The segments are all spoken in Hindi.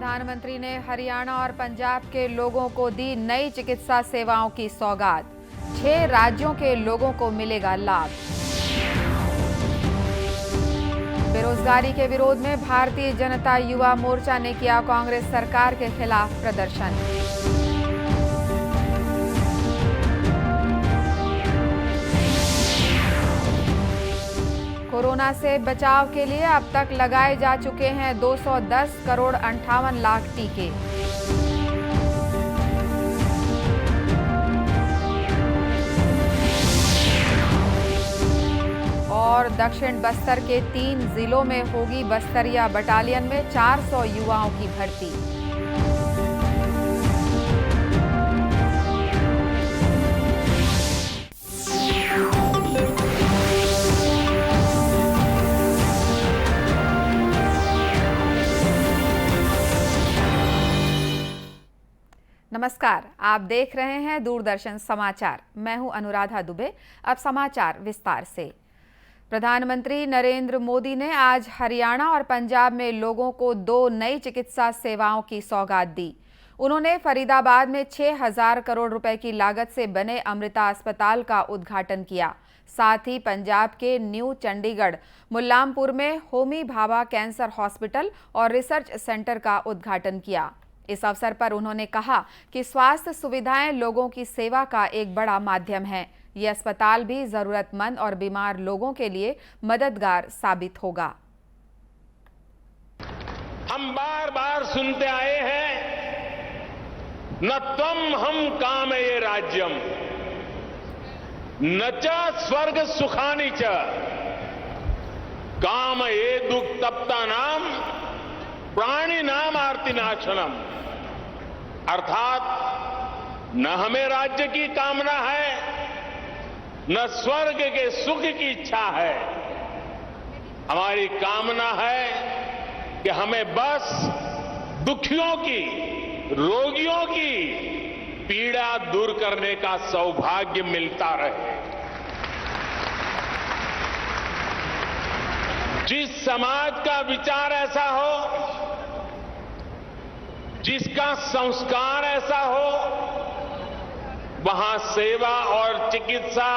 प्रधानमंत्री ने हरियाणा और पंजाब के लोगों को दी नई चिकित्सा सेवाओं की सौगात। 6 राज्यों के लोगों को मिलेगा लाभ। बेरोजगारी के विरोध में भारतीय जनता युवा मोर्चा ने किया कांग्रेस सरकार के खिलाफ प्रदर्शन। कोरोना से बचाव के लिए अब तक लगाए जा चुके हैं 210 करोड़ 58 लाख टीके। और दक्षिण बस्तर के 3 जिलों में होगी बस्तरिया बटालियन में 400 युवाओं की भर्ती। नमस्कार, आप देख रहे हैं दूरदर्शन समाचार। मैं हूं अनुराधा दुबे। अब समाचार विस्तार से। प्रधानमंत्री नरेंद्र मोदी ने आज हरियाणा और पंजाब में लोगों को 2 नई चिकित्सा सेवाओं की सौगात दी। उन्होंने फरीदाबाद में 6,000 करोड़ रुपए की लागत से बने अमृता अस्पताल का उद्घाटन किया। साथ ही पंजाब के न्यू चंडीगढ़ मुल्लामपुर में होमी भाभा कैंसर हॉस्पिटल और रिसर्च सेंटर का उद्घाटन किया। इस अवसर पर उन्होंने कहा कि स्वास्थ्य सुविधाएं लोगों की सेवा का एक बड़ा माध्यम है। ये अस्पताल भी जरूरतमंद और बीमार लोगों के लिए मददगार साबित होगा। हम बार बार सुनते आए हैं, न त्वम हम काम ये राज्यम न च स्वर्ग सुखानी च काम ये दुख तप्ता नाम प्राणी नाम आरती नाशनम। अर्थात न हमें राज्य की कामना है, न स्वर्ग के सुख की इच्छा है। हमारी कामना है कि हमें बस दुखियों की, रोगियों की पीड़ा दूर करने का सौभाग्य मिलता रहे। जिस समाज का विचार ऐसा हो, जिसका संस्कार ऐसा हो, वहां सेवा और चिकित्सा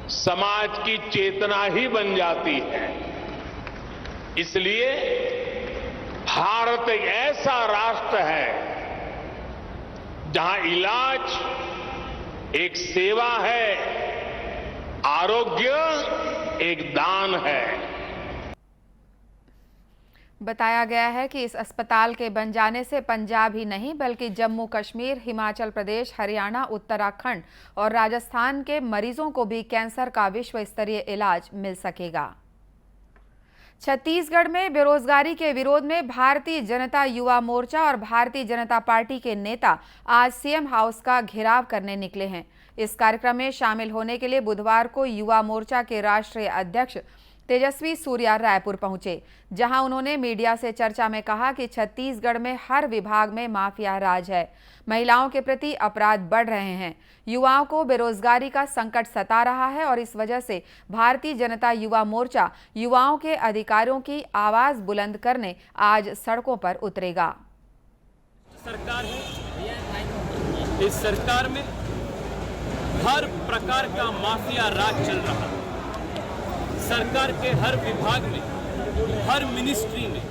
समाज की चेतना ही बन जाती है। इसलिए भारत एक ऐसा राष्ट्र है जहां इलाज एक सेवा है, आरोग्य एक दान है। बताया गया है कि इस अस्पताल के बन जाने से पंजाब ही नहीं बल्कि जम्मू कश्मीर, हिमाचल प्रदेश, हरियाणा, उत्तराखंड और राजस्थान के मरीजों को भी कैंसर का विश्व स्तरीय इलाज मिल सकेगा। छत्तीसगढ़ में बेरोजगारी के विरोध में भारतीय जनता युवा मोर्चा और भारतीय जनता पार्टी के नेता आज सीएम हाउस का घेराव करने निकले हैं। इस कार्यक्रम में शामिल होने के लिए बुधवार को युवा मोर्चा के राष्ट्रीय अध्यक्ष तेजस्वी सूर्या रायपुर पहुंचे, जहां उन्होंने मीडिया से चर्चा में कहा कि छत्तीसगढ़ में हर विभाग में माफिया राज है, महिलाओं के प्रति अपराध बढ़ रहे हैं, युवाओं को बेरोजगारी का संकट सता रहा है और इस वजह से भारतीय जनता युवा मोर्चा युवाओं के अधिकारों की आवाज बुलंद करने आज सड़कों पर उतरेगा। सरकार है, इस सरकार में हर प्रकार का माफिया राज चल रहा है। सरकार के हर विभाग में, हर मिनिस्ट्री में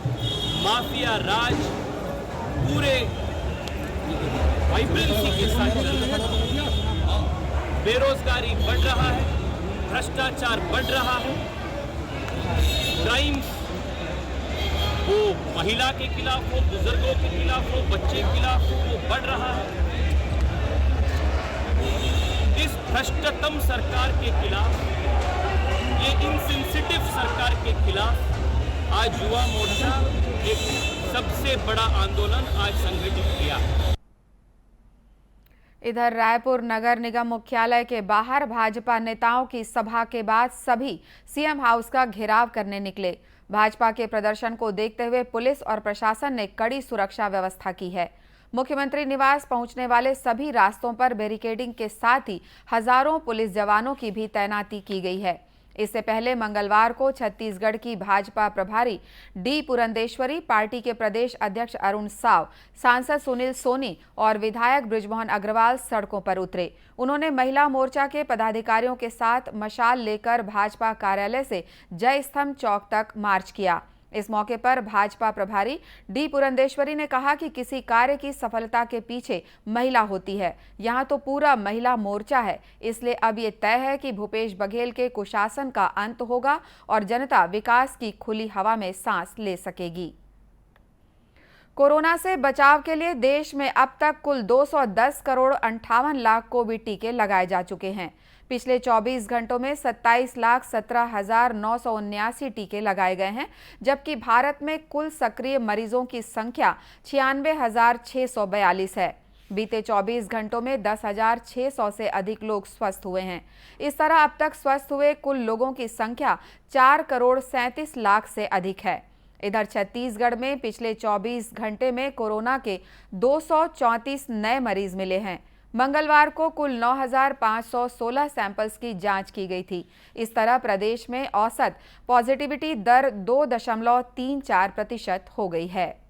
माफिया राज पूरे वाइब्रेंसी के साथ चल रहा है। बेरोजगारी बढ़ रहा है, भ्रष्टाचार बढ़ रहा है, क्राइम्स वो महिला के खिलाफ हो, बुजुर्गों के खिलाफ हो, बच्चे के खिलाफ हो, वो बढ़ रहा है। इस भ्रष्टतम सरकार के खिलाफ, ये इनसेंसिटिव सरकार के खिलाफ आज युवा मोर्चा एक सबसे बड़ा आंदोलन आज संगठित किया। इधर रायपुर नगर निगम मुख्यालय के बाहर भाजपा नेताओं की सभा के बाद सभी सीएम हाउस का घेराव करने निकले। भाजपा के प्रदर्शन को देखते हुए पुलिस और प्रशासन ने कड़ी सुरक्षा व्यवस्था की है। मुख्यमंत्री निवास पहुंचने वाले सभी रास्तों पर बैरिकेडिंग के साथ ही हजारों पुलिस जवानों की भी तैनाती की गई है। इससे पहले मंगलवार को छत्तीसगढ़ की भाजपा प्रभारी डी पुरंदेश्वरी, पार्टी के प्रदेश अध्यक्ष अरुण साव, सांसद सुनील सोनी और विधायक बृजमोहन अग्रवाल सड़कों पर उतरे। उन्होंने महिला मोर्चा के पदाधिकारियों के साथ मशाल लेकर भाजपा कार्यालय से जय स्तंभ चौक तक मार्च किया। इस मौके पर भाजपा प्रभारी डी पुरंदेश्वरी ने कहा कि किसी कार्य की सफलता के पीछे महिला होती है। यहाँ तो पूरा महिला मोर्चा है, इसलिए अब ये तय है कि भूपेश बघेल के कुशासन का अंत होगा और जनता विकास की खुली हवा में सांस ले सकेगी। कोरोना से बचाव के लिए देश में अब तक कुल 210 करोड़ 58 लाख कोविड टीके लगाए जा चुके हैं। पिछले 24 घंटों में 27,17,979 टीके लगाए गए हैं, जबकि भारत में कुल सक्रिय मरीजों की संख्या 96,642 है। बीते 24 घंटों में 10,600 से अधिक लोग स्वस्थ हुए हैं। इस तरह अब तक स्वस्थ हुए कुल लोगों की संख्या 4 करोड़ 37 लाख से अधिक है। इधर छत्तीसगढ़ में पिछले 24 घंटे में कोरोना के 234 नए मरीज मिले हैं। मंगलवार को कुल 9,516 सैंपल्स की जांच की गई थी। इस तरह प्रदेश में औसत पॉजिटिविटी दर 2.34% हो गई है।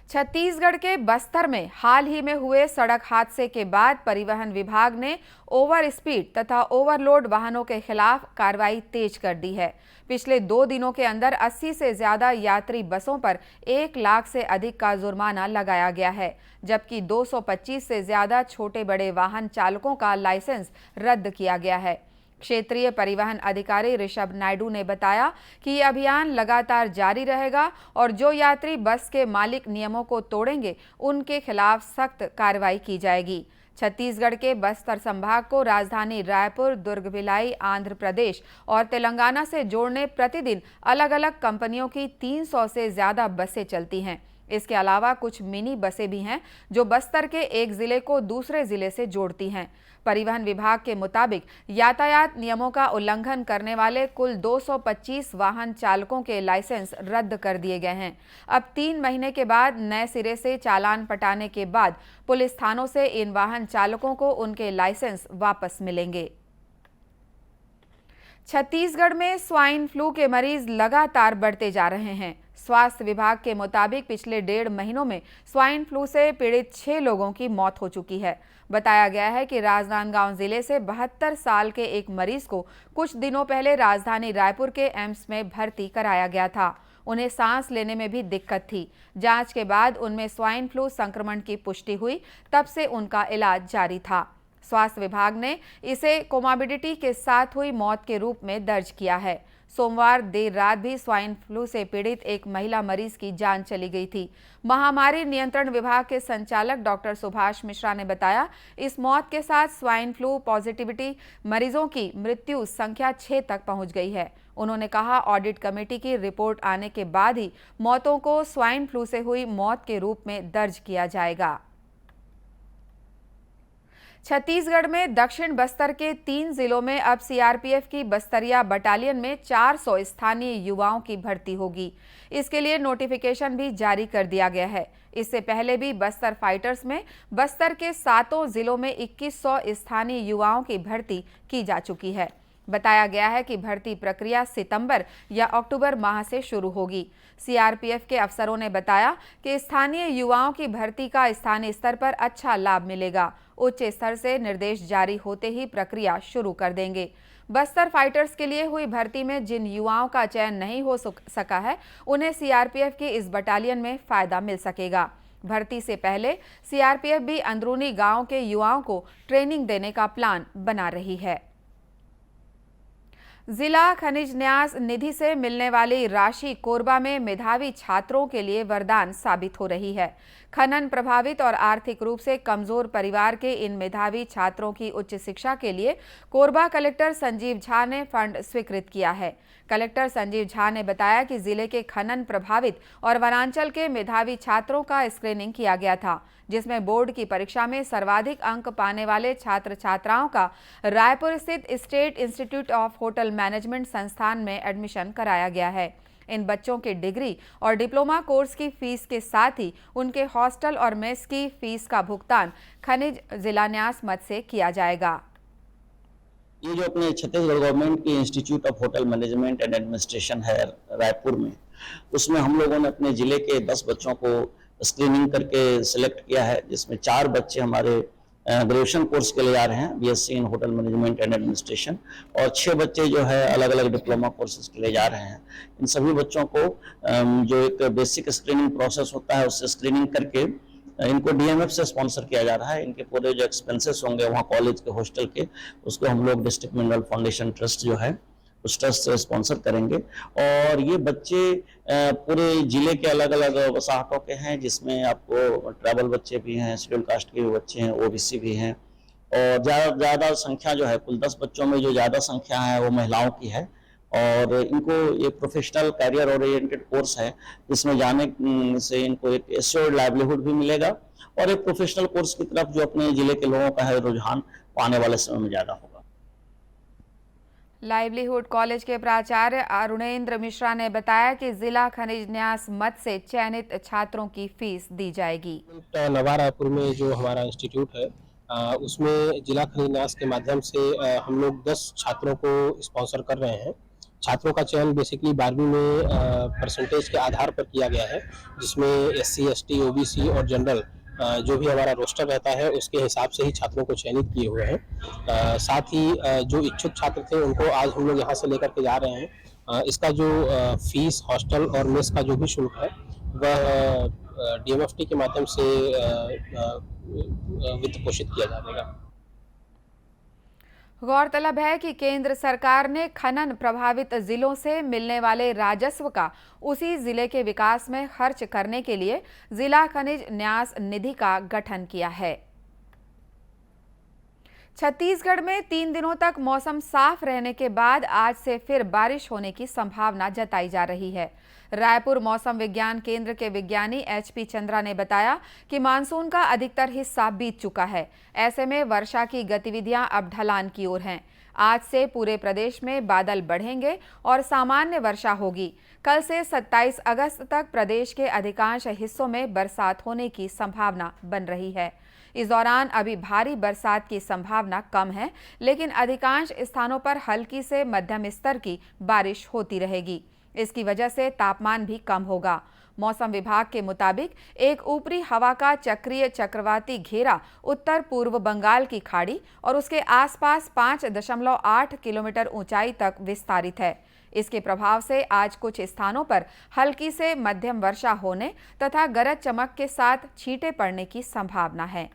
छत्तीसगढ़ के बस्तर में हाल ही में हुए सड़क हादसे के बाद परिवहन विभाग ने ओवर स्पीड तथा ओवरलोड वाहनों के खिलाफ कार्रवाई तेज कर दी है। पिछले 2 दिनों के अंदर 80 से ज्यादा यात्री बसों पर 1 लाख से अधिक का जुर्माना लगाया गया है, जबकि 225 से ज्यादा छोटे बड़े वाहन चालकों का लाइसेंस रद्द किया गया है। क्षेत्रीय परिवहन अधिकारी ऋषभ नायडू ने बताया कि ये अभियान लगातार जारी रहेगा और जो यात्री बस के मालिक नियमों को तोड़ेंगे, उनके खिलाफ सख्त कार्रवाई की जाएगी। छत्तीसगढ़ के बस्तर संभाग को राजधानी रायपुर, दुर्ग, भिलाई, आंध्र प्रदेश और तेलंगाना से जोड़ने प्रतिदिन अलग अलग कंपनियों की 300 से ज्यादा बसें चलती हैं। इसके अलावा कुछ मिनी बसें भी हैं जो बस्तर के एक जिले को दूसरे जिले से जोड़ती हैं। परिवहन विभाग के मुताबिक यातायात नियमों का उल्लंघन करने वाले कुल 225 वाहन चालकों के लाइसेंस रद्द कर दिए गए हैं। अब 3 महीने के बाद नए सिरे से चालान पटाने के बाद पुलिस थानों से इन वाहन चालकों को उनके लाइसेंस वापस मिलेंगे। छत्तीसगढ़ में स्वाइन फ्लू के मरीज लगातार बढ़ते जा रहे हैं। स्वास्थ्य विभाग के मुताबिक पिछले 1.5 महीनों में स्वाइन फ्लू से पीड़ित 6 लोगों की मौत हो चुकी है। बताया गया है कि राजनांदगांव जिले से 72 साल के एक मरीज को कुछ दिनों पहले राजधानी रायपुर के एम्स में भर्ती कराया गया था। उन्हें सांस लेने में भी दिक्कत थी। जांच के बाद उनमें स्वाइन फ्लू संक्रमण की पुष्टि हुई, तब से उनका इलाज जारी था। स्वास्थ्य विभाग ने इसे कोमॉर्बिडिटी के साथ हुई मौत के रूप में दर्ज किया है। सोमवार देर रात भी स्वाइन फ्लू से पीड़ित एक महिला मरीज की जान चली गई थी। महामारी नियंत्रण विभाग के संचालक डॉक्टर सुभाष मिश्रा ने बताया, इस मौत के साथ स्वाइन फ्लू पॉजिटिविटी मरीजों की मृत्यु संख्या 6 तक पहुंच गई है। उन्होंने कहा, ऑडिट कमेटी की रिपोर्ट आने के बाद ही मौतों को स्वाइन फ्लू से हुई मौत के रूप में दर्ज किया जाएगा। छत्तीसगढ़ में दक्षिण बस्तर के 3 जिलों में अब सीआरपीएफ की बस्तरिया बटालियन में 400 स्थानीय युवाओं की भर्ती होगी। इसके लिए नोटिफिकेशन भी जारी कर दिया गया है। इससे पहले भी बस्तर फाइटर्स में बस्तर के 7 जिलों में 2100 स्थानीय युवाओं की भर्ती की जा चुकी है। बताया गया है कि भर्ती प्रक्रिया सितंबर या अक्टूबर माह से शुरू होगी। सीआरपीएफ के अफसरों ने बताया कि स्थानीय युवाओं की भर्ती का स्थानीय स्तर पर अच्छा लाभ मिलेगा। उच्च स्तर से निर्देश जारी होते ही प्रक्रिया शुरू कर देंगे। बस्तर फाइटर्स के लिए हुई भर्ती में जिन युवाओं का चयन नहीं हो सका है, उन्हें सीआरपीएफ की इस बटालियन में फायदा मिल सकेगा। भर्ती से पहले सीआरपीएफ भी अंदरूनी गांव के युवाओं को ट्रेनिंग देने का प्लान बना रही है। जिला खनिज न्यास निधि से मिलने वाली राशि कोरबा में मेधावी छात्रों के लिए वरदान साबित हो रही है। खनन प्रभावित और आर्थिक रूप से कमजोर परिवार के इन मेधावी छात्रों की उच्च शिक्षा के लिए कोरबा कलेक्टर संजीव झा ने फंड स्वीकृत किया है। कलेक्टर संजीव झा ने बताया कि जिले के खनन प्रभावित और वनांचल के मेधावी छात्रों का स्क्रीनिंग किया गया था, जिसमें बोर्ड की परीक्षा में सर्वाधिक अंक पाने वाले छात्र छात्राओं का रायपुर स्थित state institute of hotel management संस्थान में एडमिशन कराया गया है। इन बच्चों के डिग्री और डिप्लोमा कोर्स की फीस के साथ ही उनके हॉस्टल और मेस की फीस का भुगतान खनिज जिला न्यास मद से किया जाएगा। ये जो अपने छत्तीसगढ़ गवर्नमेंट की institute of hotel management and administration है रायपुर में, उसमें हम लोगों ने अपने जिले के 10 बच्चों को स्क्रीनिंग करके सिलेक्ट किया है, जिसमें 4 बच्चे हमारे ग्रेजुएशन कोर्स के लिए आ रहे हैं, BSc in hotel management and administration, और 6 बच्चे जो है अलग अलग डिप्लोमा कोर्सेज के लिए जा रहे हैं। इन सभी बच्चों को जो एक बेसिक स्क्रीनिंग प्रोसेस होता है उससे स्क्रीनिंग करके इनको डीएमएफ से स्पॉन्सर किया जा रहा है। इनके पूरे जो एक्सपेंसेस होंगे वहाँ कॉलेज के हॉस्टल के, उसको हम लोग डिस्ट्रिक्ट मिनरल फाउंडेशन ट्रस्ट जो है उस ट्रस्ट से स्पॉन्सर करेंगे। और ये बच्चे पूरे जिले के अलग अलग वसाहतों के हैं, जिसमें आपको ट्राइबल बच्चे भी हैं, शेड्यूल कास्ट के भी बच्चे हैं, ओबीसी भी हैं, और ज़्यादा संख्या जो है कुल 10 बच्चों में जो ज़्यादा संख्या है वो महिलाओं की है। और इनको ये प्रोफेशनल कैरियर ओरिएंटेड कोर्स है, जिसमें जाने से इनको एक एश्योर्ड लाइवलीहुड भी मिलेगा और एक प्रोफेशनल कोर्स की तरफ जो अपने जिले के लोगों का है रुझान आने वाले समय में ज़्यादा होगा। लाइवलीहुड कॉलेज के प्राचार्य अरुणेंद्र मिश्रा ने बताया कि जिला खनिज न्यास मद से चयनित छात्रों की फीस दी जाएगी। नवा रायपुर में जो हमारा इंस्टीट्यूट है उसमें जिला खनिज न्यास के माध्यम से हम लोग 10 छात्रों को स्पॉन्सर कर रहे हैं। छात्रों का चयन बेसिकली 12वीं में परसेंटेज के आधार पर किया गया है, जिसमें एससी, एसटी, ओबीसी और जनरल जो भी हमारा रोस्टर रहता है उसके हिसाब से ही छात्रों को चयनित किए हुए हैं। साथ ही जो इच्छुक छात्र थे उनको आज हम लोग यहाँ से लेकर के जा रहे हैं। इसका जो फीस, हॉस्टल और मेस का जो भी शुल्क है वह डीएमएफटी के माध्यम से वित्त पोषित किया जाएगा। गौरतलब है कि केंद्र सरकार ने खनन प्रभावित जिलों से मिलने वाले राजस्व का उसी जिले के विकास में खर्च करने के लिए जिला खनिज न्यास निधि का गठन किया है। छत्तीसगढ़ में 3 दिनों तक मौसम साफ रहने के बाद आज से फिर बारिश होने की संभावना जताई जा रही है। रायपुर मौसम विज्ञान केंद्र के विज्ञानी एचपी चंद्रा ने बताया कि मानसून का अधिकतर हिस्सा बीत चुका है। ऐसे में वर्षा की गतिविधियां अब ढलान की ओर हैं। आज से पूरे प्रदेश में बादल बढ़ेंगे और सामान्य वर्षा होगी। कल से 27 अगस्त तक प्रदेश के अधिकांश हिस्सों में बरसात होने की संभावना बन रही है। इस दौरान अभी भारी बरसात की संभावना कम है, लेकिन अधिकांश स्थानों पर हल्की से मध्यम स्तर की बारिश होती रहेगी। इसकी वजह से तापमान भी कम होगा। मौसम विभाग के मुताबिक एक ऊपरी हवा का चक्रीय चक्रवाती घेरा उत्तर पूर्व बंगाल की खाड़ी और उसके आसपास 5.8 किलोमीटर ऊंचाई तक विस्तारित है। इसके प्रभाव से आज कुछ स्थानों पर हल्की से मध्यम वर्षा होने तथा गरज चमक के साथ छींटे पड़ने की संभावना है।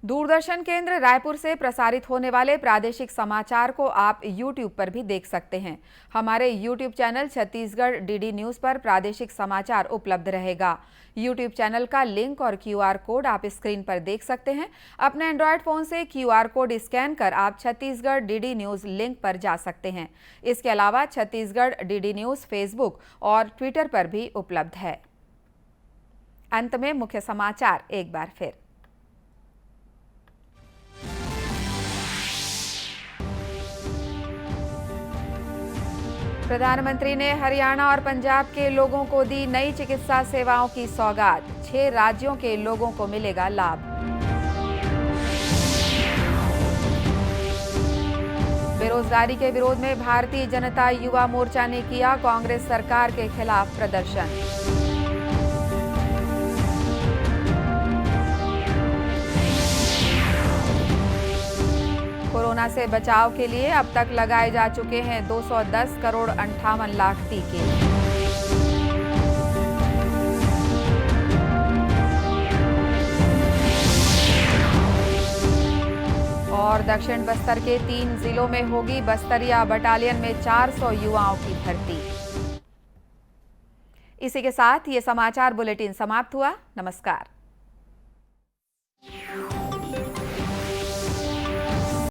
दूरदर्शन केंद्र रायपुर से प्रसारित होने वाले प्रादेशिक समाचार को आप YouTube पर भी देख सकते हैं। हमारे YouTube channel Chhattisgarh DD news पर प्रादेशिक समाचार उपलब्ध रहेगा। YouTube चैनल का लिंक और QR कोड आप स्क्रीन पर देख सकते हैं। अपने एंड्रॉयड फ़ोन से QR कोड स्कैन कर आप छत्तीसगढ़ डीडी न्यूज़ लिंक पर जा सकते हैं। इसके अलावा छत्तीसगढ़ डीडी न्यूज़ फेसबुक और ट्विटर पर भी उपलब्ध है। अंत में मुख्य समाचार एक बार फिर। प्रधानमंत्री ने हरियाणा और पंजाब के लोगों को दी नई चिकित्सा सेवाओं की सौगात। 6 राज्यों के लोगों को मिलेगा लाभ। बेरोजगारी के विरोध में भारतीय जनता युवा मोर्चा ने किया कांग्रेस सरकार के खिलाफ प्रदर्शन। कोरोना से बचाव के लिए अब तक लगाए जा चुके हैं 210 करोड़ 58 लाख टीके। और दक्षिण बस्तर के 3 जिलों में होगी बस्तरिया बटालियन में 400 युवाओं की भर्ती। इसी के साथ ये समाचार बुलेटिन समाप्त हुआ। नमस्कार।